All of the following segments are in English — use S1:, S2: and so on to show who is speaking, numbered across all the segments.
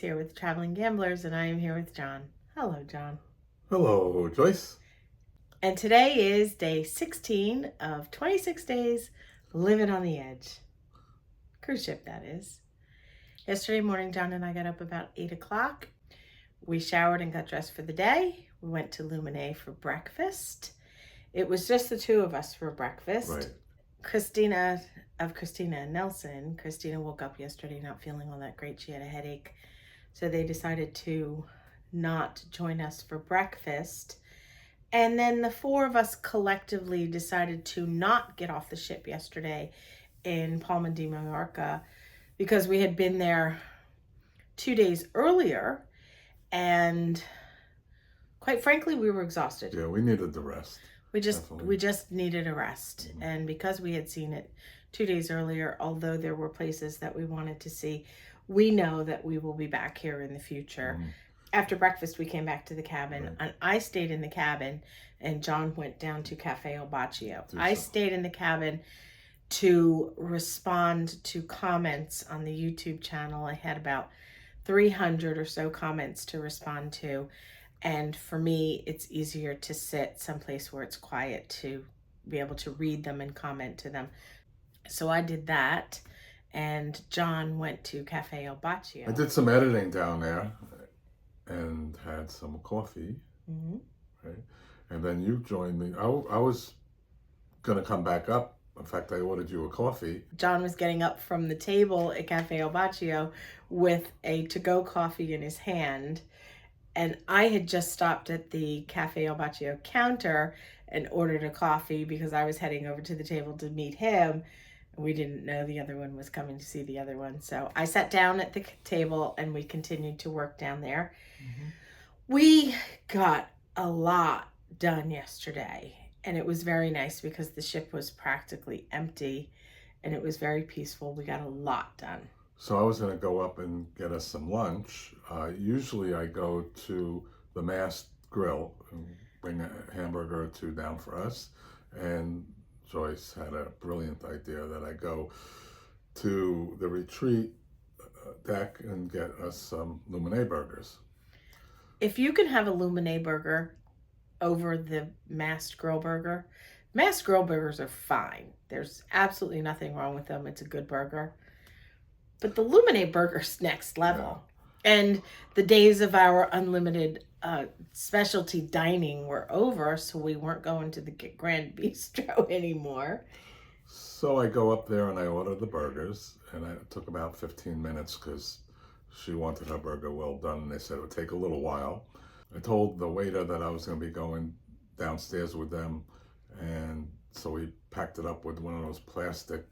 S1: here with Traveling Gamblers, and I am here with John. Hello, John.
S2: Hello, Joyce.
S1: And today is day 16 of 26 days living on the edge. Cruise ship, that is. Yesterday morning, John and I got up about 8 o'clock. We showered and got dressed for the day. We went to Luminae for breakfast. It was just the two of us for breakfast.
S2: Right.
S1: Christina and Nelson. Christina woke up yesterday not feeling all that great. She had a headache. So they decided to not join us for breakfast. And then the four of us collectively decided to not get off the ship yesterday in Palma de Mallorca because we had been there 2 days earlier. And quite frankly, we were exhausted.
S2: Yeah, we needed the rest.
S1: We just needed a rest. Mm-hmm. And because we had seen it 2 days earlier, although there were places that we wanted to see, we know that we will be back here in the future. Mm-hmm. After breakfast, we came back to the cabin, right. And I stayed in the cabin, and John went down to Cafe El Baccio. I stayed in the cabin to respond to comments on the YouTube channel. I had about 300 or so comments to respond to. And for me, it's easier to sit someplace where it's quiet to be able to read them and comment to them. So I did that, and John went to Cafe El Baccio.
S2: I did some editing down there and had some coffee, mm-hmm. Right? And then you joined me. I was going to come back up. In fact, I ordered you a coffee.
S1: John was getting up from the table at Cafe El Baccio with a to-go coffee in his hand. And I had just stopped at the Cafe El Baccio counter and ordered a coffee because I was heading over to the table to meet him. We didn't know the other one was coming to see the other one. So I sat down at the table and we continued to work down there. Mm-hmm. We got a lot done yesterday. And it was very nice because the ship was practically empty and it was very peaceful. We got a lot done.
S2: So I was going to go up and get us some lunch. Usually I go to the Mast Grill and bring a hamburger or two down for us. And Joyce had a brilliant idea that I go to the retreat deck and get us some Luminae burgers.
S1: If you can have a Luminae burger over the Mast Grill burger, Mast Grill burgers are fine. There's absolutely nothing wrong with them. It's a good burger. But the Luminae burger's next level. Yeah. And the days of our unlimited specialty dining were over, so we weren't going to the Grand Bistro anymore.
S2: So I go up there and I order the burgers, and it took about 15 minutes because she wanted her burger well done, and they said it would take a little while. I told the waiter that I was going to be going downstairs with them, and so we packed it up with one of those plastic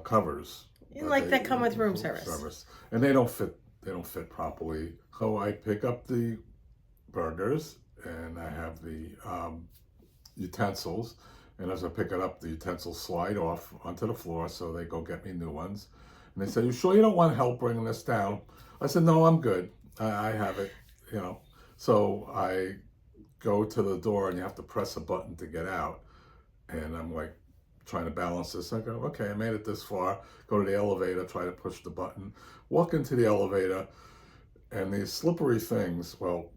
S2: covers.
S1: That come with room service.
S2: And they don't fit properly. So I pick up the burgers and I have the utensils. And as I pick it up, the utensils slide off onto the floor, so they go get me new ones. And they say, "You sure you don't want help bringing this down?" I said, "No, I'm good. I have it, you know." So I go to the door and you have to press a button to get out. And I'm like, trying to balance this. I go, okay, I made it this far. Go to the elevator, try to push the button. Walk into the elevator, and these slippery things, well,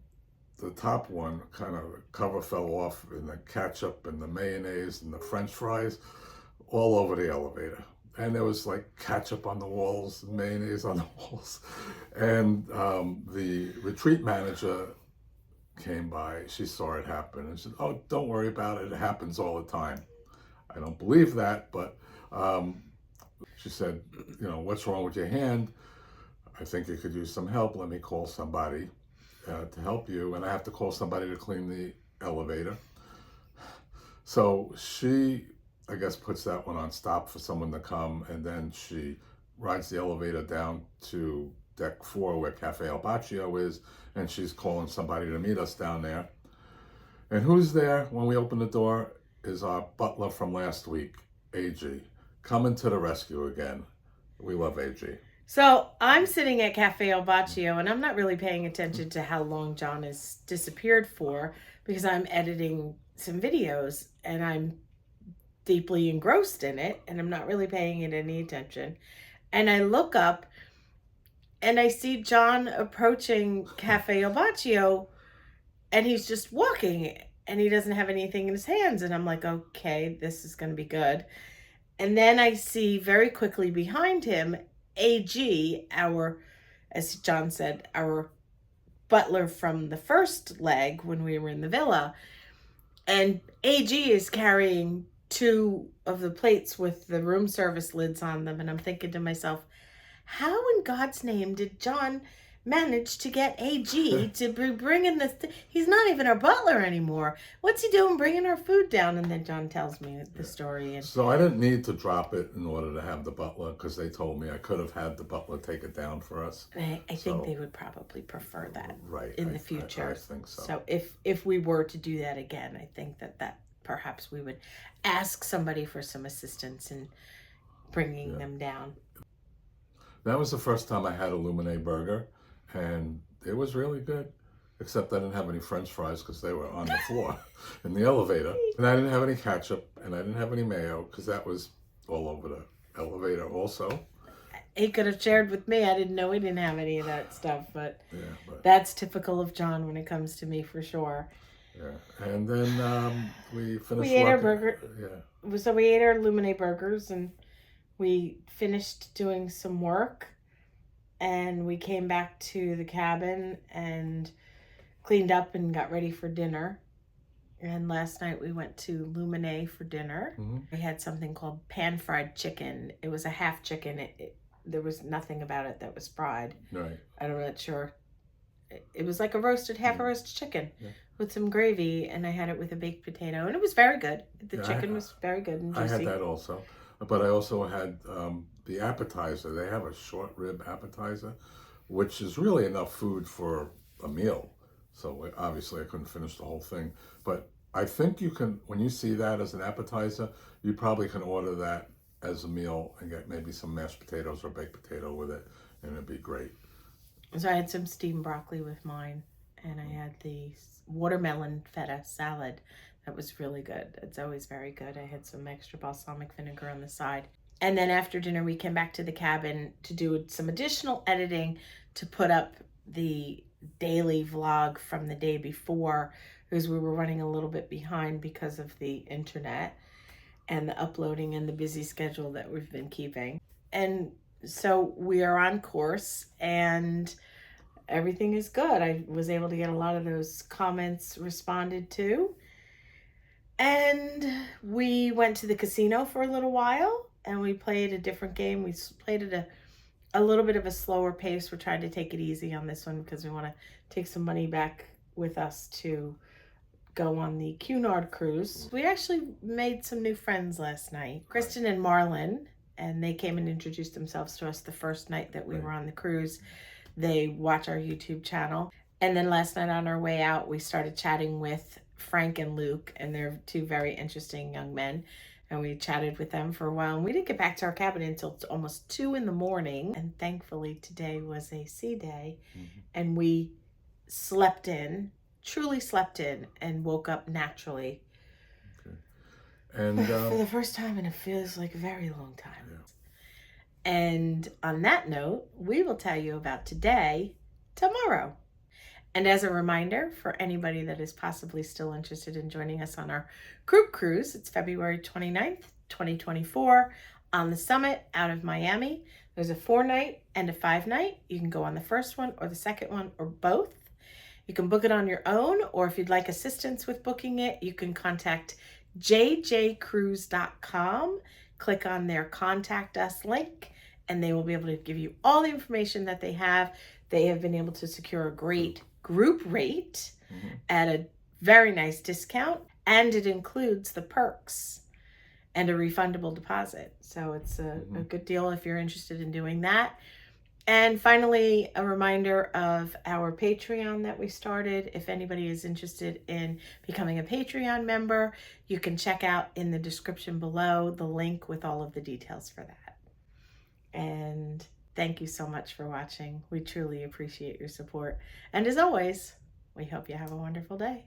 S2: the top one, kind of cover fell off, and the ketchup and the mayonnaise and the French fries all over the elevator. And there was like ketchup on the walls, mayonnaise on the walls. And the retreat manager came by. She saw it happen and said, "Oh, don't worry about it. It happens all the time." I don't believe that, but she said, "What's wrong with your hand? I think you could use some help. Let me call somebody to help you." And I have to call somebody to clean the elevator. So she, I guess, puts that one on stop for someone to come, and then she rides the elevator down to deck 4 where Cafe El Baccio is, and she's calling somebody to meet us down there. And who's there when we open the door? Is our butler from last week, AG, coming to the rescue again. We love AG.
S1: So I'm sitting at Cafe El Baccio, and I'm not really paying attention to how long John has disappeared for because I'm editing some videos and I'm deeply engrossed in it and I'm not really paying it any attention. And I look up and I see Jon approaching Cafe El Baccio, and he's just walking, and he doesn't have anything in his hands. And I'm like, okay, this is going to be good. And then I see very quickly behind him AG, our, as Jon said, our butler from the first leg when we were in the villa. And AG is carrying two of the plates with the room service lids on them. And I'm thinking to myself, how in God's name did Jon manage to get AG to be bringing this? He's not even our butler anymore. What's he doing bringing our food down? And then Jon tells me the story. And
S2: So I didn't need to drop it in order to have the butler, because they told me I could have had the butler take it down for us.
S1: I think they would probably prefer that in the future.
S2: I think so.
S1: So if we were to do that again, I think that perhaps we would ask somebody for some assistance in bringing them down.
S2: That was the first time I had a Lumine burger, and it was really good. Except I didn't have any French fries because they were on the floor in the elevator. And I didn't have any ketchup, and I didn't have any mayo because that was all over the elevator also.
S1: He could have shared with me. I didn't know he didn't have any of that stuff, but that's typical of Jon when it comes to me, for sure.
S2: Yeah, and then we finished.
S1: We ate our burger.
S2: Yeah.
S1: So we ate our Lumine burgers, and we finished doing some work, and we came back to the cabin and cleaned up and got ready for dinner. And last night we went to Lumine for dinner.
S2: Mm-hmm.
S1: We had something called pan-fried chicken. It was a half chicken. There was nothing about it that was fried.
S2: Right.
S1: I'm not sure. It was like a roasted, half a roasted chicken with some gravy, and I had it with a baked potato, and it was very good. The chicken was very good and juicy.
S2: I had that also. But I also had the appetizer. They have a short rib appetizer, which is really enough food for a meal. So obviously I couldn't finish the whole thing. But I think you can, when you see that as an appetizer, you probably can order that as a meal and get maybe some mashed potatoes or baked potato with it, and it'd be great.
S1: So I had some steamed broccoli with mine, and I had the watermelon feta salad. That was really good. It's always very good. I had some extra balsamic vinegar on the side. And then after dinner, we came back to the cabin to do some additional editing to put up the daily vlog from the day before, because we were running a little bit behind because of the internet and the uploading and the busy schedule that we've been keeping. And so we are on course, and everything is good. I was able to get a lot of those comments responded to. And we went to the casino for a little while, and we played a different game. We played at a little bit of a slower pace. We're trying to take it easy on this one because we want to take some money back with us to go on the Cunard cruise. We actually made some new friends last night, Kristen and Marlon, and they came and introduced themselves to us the first night that we were on the cruise. They watch our YouTube channel. And then last night on our way out, we started chatting with Frank and Luke, and they're two very interesting young men. And we chatted with them for a while, and we didn't get back to our cabin until almost 2 a.m. And thankfully today was a sea day, and we slept in, truly slept in, and woke up naturally.
S2: Okay. And
S1: for the first time, and it feels like a very long time. Yeah. And on that note, we will tell you about today, tomorrow. And as a reminder for anybody that is possibly still interested in joining us on our group cruise, it's February 29th, 2024 on the Summit out of Miami. There's a 4-night and a 5-night. You can go on the first one or the second one or both. You can book it on your own, or if you'd like assistance with booking it, you can contact jjcruise.com. Click on their Contact Us link, and they will be able to give you all the information that they have. They have been able to secure a great group rate at a very nice discount, and it includes the perks and a refundable deposit. So it's a good deal if you're interested in doing that. And finally, a reminder of our Patreon that we started. If anybody is interested in becoming a Patreon member, you can check out in the description below the link with all of the details for that. And thank you so much for watching. We truly appreciate your support. And as always, we hope you have a wonderful day.